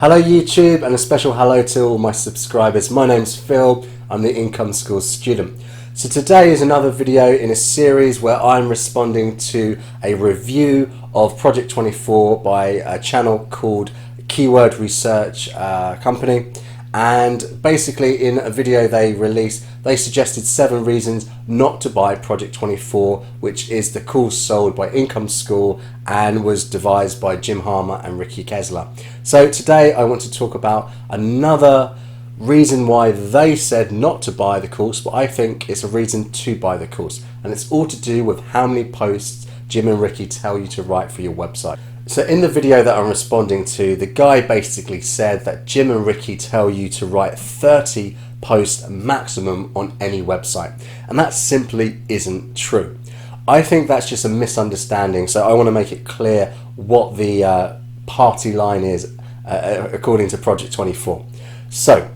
Hello YouTube, and a special hello to all my subscribers. My name's Phil, I'm the Income School student. So today is another video in a series where I'm responding to a review of Project 24 by a channel called Keyword Research Company. And basically in a video they released, they suggested 7 reasons not to buy Project 24, which is the course sold by Income School and was devised by Jim Harmer and Ricky Kessler. So today I want to talk about another reason why they said not to buy the course, but I think it's a reason to buy the course. And it's all to do with how many posts Jim and Ricky tell you to write for your website. So in the video that I'm responding to, the guy basically said that Jim and Ricky tell you to write 30 posts maximum on any website. And that simply isn't true. I think that's just a misunderstanding. So I want to make it clear what the party line is according to Project 24. So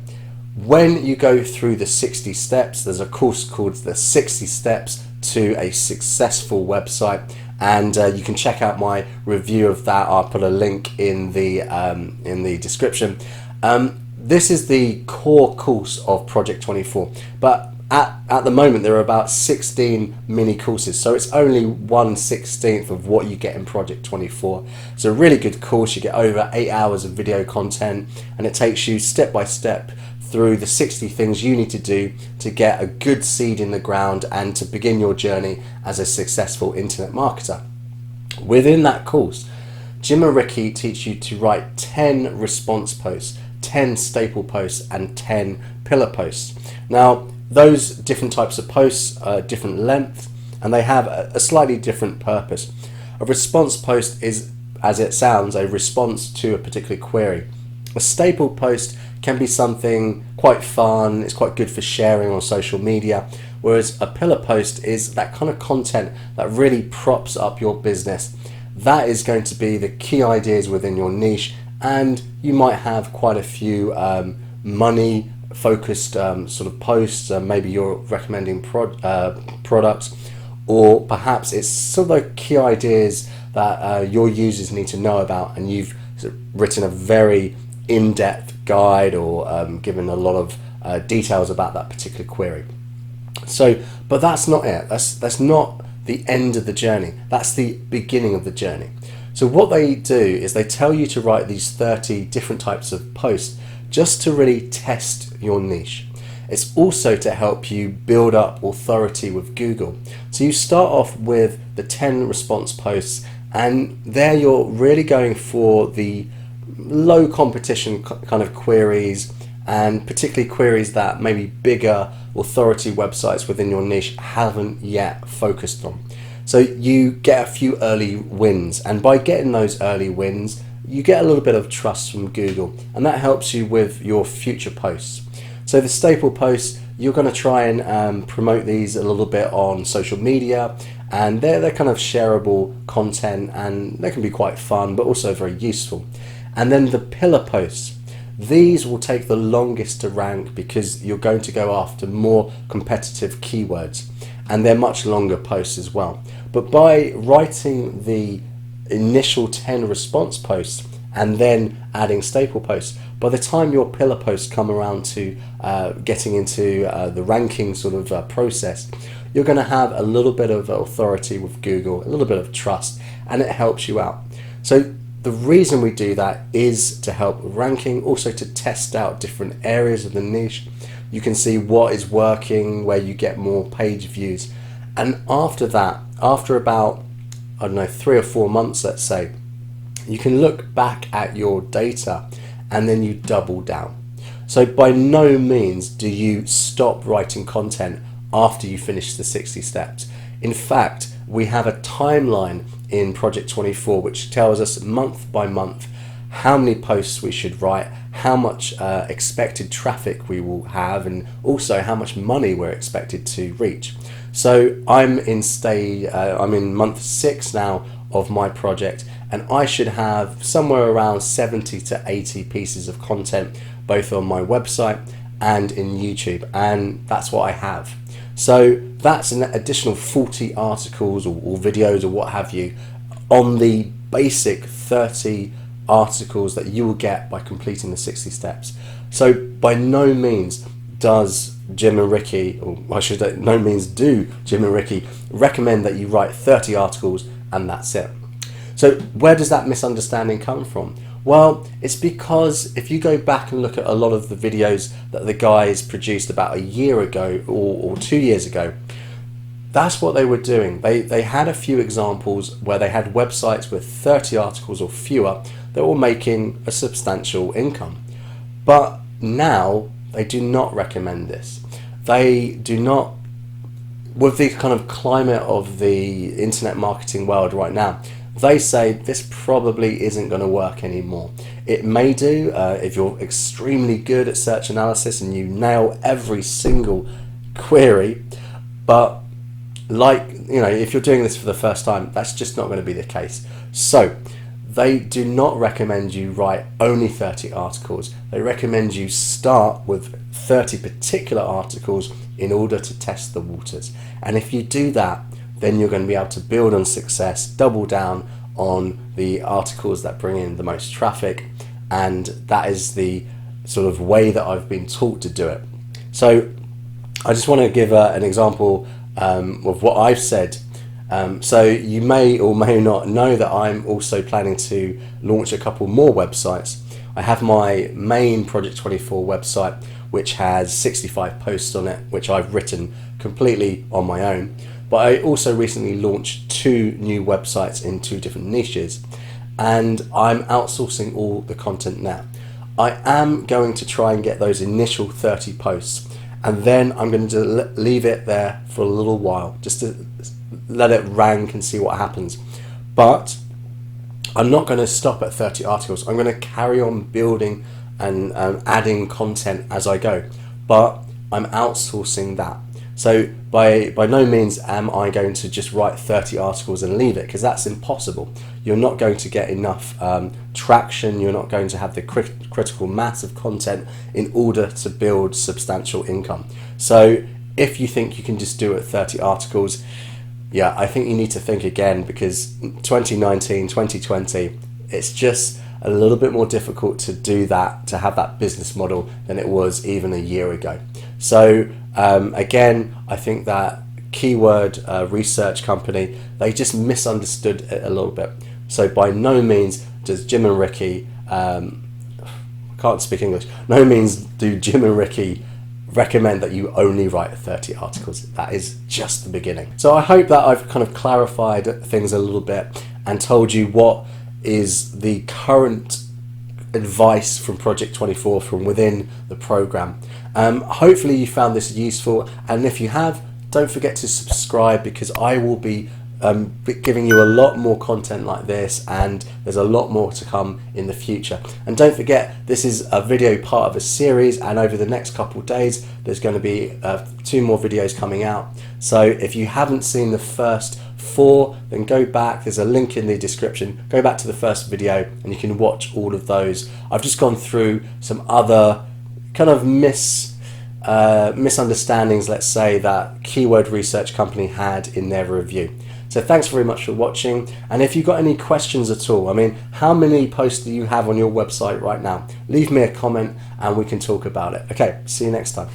when you go through the 60 steps, there's a course called the 60 Steps to a Successful Website. And you can check out my review of that. I'll put a link in the description. This is the core course of Project 24, but at the moment there are about 16 mini courses, so it's only 1/16 of what you get in Project 24. It's a really good course. You get over 8 hours of video content, and it takes you step by step through the 60 things you need to do to get a good seed in the ground and to begin your journey as a successful internet marketer. Within that course, Jim and Ricky teach you to write 10 response posts, 10 staple posts, and 10 pillar posts. Now, those different types of posts are different lengths, and they have a slightly different purpose. A response post is, as it sounds, a response to a particular query. A staple post can be something quite fun, it's quite good for sharing on social media, whereas a pillar post is that kind of content that really props up your business. That is going to be the key ideas within your niche, and you might have quite a few money focused sort of posts. Maybe you're recommending products, or perhaps it's sort of the key ideas that your users need to know about, and you've written a very in-depth guide or given a lot of details about that particular query. So, but that's not it. That's not the end of the journey. That's the beginning of the journey. So what they do is they tell you to write these 30 different types of posts just to really test your niche. It's also to help you build up authority with Google. So you start off with the 10 response posts, and there you're really going for the low competition kind of queries, and particularly queries that maybe bigger authority websites within your niche haven't yet focused on. So you get a few early wins, and by getting those early wins you get a little bit of trust from Google, and that helps you with your future posts. So the staple posts, you're going to try and promote these a little bit on social media, and they're kind of shareable content, and they can be quite fun but also very useful. And then the pillar posts, these will take the longest to rank because you're going to go after more competitive keywords, and they're much longer posts as well. But by writing the initial 10 response posts and then adding staple posts, by the time your pillar posts come around to getting into the ranking sort of process, you're going to have a little bit of authority with Google, a little bit of trust, and it helps you out. So the reason we do that is to help with ranking, also to test out different areas of the niche. You can see what is working, where you get more page views. And after that, after about, I don't know, 3 or 4 months, let's say, you can look back at your data and then you double down. So by no means do you stop writing content after you finish the 60 steps. In fact, we have a timeline in Project 24 which tells us month by month how many posts we should write, how much expected traffic we will have, and also how much money we're expected to reach. So I'm in month 6 now of my project, and I should have somewhere around 70 to 80 pieces of content both on my website and in YouTube, and that's what I have. So that's an additional 40 articles or videos or what have you on the basic 30 articles that you will get by completing the 60 steps. So by no means does Jim and Ricky, or I should say, no means do Jim and Ricky recommend that you write 30 articles and that's it. So where does that misunderstanding come from? Well, it's because if you go back and look at a lot of the videos that the guys produced about a year ago or 2 years ago, that's what they were doing. They had a few examples where they had websites with 30 articles or fewer that were making a substantial income. But now they do not recommend this. They do not, with the kind of climate of the internet marketing world right now, they say this probably isn't going to work anymore. It may do if you're extremely good at search analysis and you nail every single query, but if you're doing this for the first time, that's just not going to be the case. So they do not recommend you write only 30 articles. They recommend you start with 30 particular articles in order to test the waters. And if you do that, then you're going to be able to build on success, double down on the articles that bring in the most traffic, and that is the sort of way that I've been taught to do it. So I just want to give an example of what I've said. So you may or may not know that I'm also planning to launch a couple more websites. I have my main Project 24 website, which has 65 posts on it, which I've written completely on my own. But I also recently launched 2 new websites in 2 different niches, and I'm outsourcing all the content now. I am going to try and get those initial 30 posts, and then I'm going to leave it there for a little while, just to let it rank and see what happens. But I'm not going to stop at 30 articles. I'm going to carry on building and adding content as I go, but I'm outsourcing that. So by no means am I going to just write 30 articles and leave it, because that's impossible. You're not going to get enough traction. You're not going to have the critical mass of content in order to build substantial income. So if you think you can just do it 30 articles, yeah, I think you need to think again, because 2019, 2020, it's just a little bit more difficult to do that, to have that business model, than it was even a year ago. So again, I think that keyword research company, they just misunderstood it a little bit. So by no means does Jim and Ricky, I can't speak English, no means do Jim and Ricky recommend that you only write 30 articles. That is just the beginning. So I hope that I've kind of clarified things a little bit and told you what is the current advice from Project 24 from within the program. Hopefully you found this useful, and if you have, don't forget to subscribe, because I will be giving you a lot more content like this, and there's a lot more to come in the future. And don't forget, this is a video part of a series, and over the next couple of days there's going to be 2 more videos coming out. So if you haven't seen the first 4, then go back, there's a link in the description, go back to the first video and you can watch all of those. I've just gone through some other kind of misunderstandings, let's say, that Keyword Research Company had in their review. So thanks very much for watching, and if you've got any questions at all, I mean, how many posts do you have on your website right now? Leave me a comment and we can talk about it. Okay, see you next time.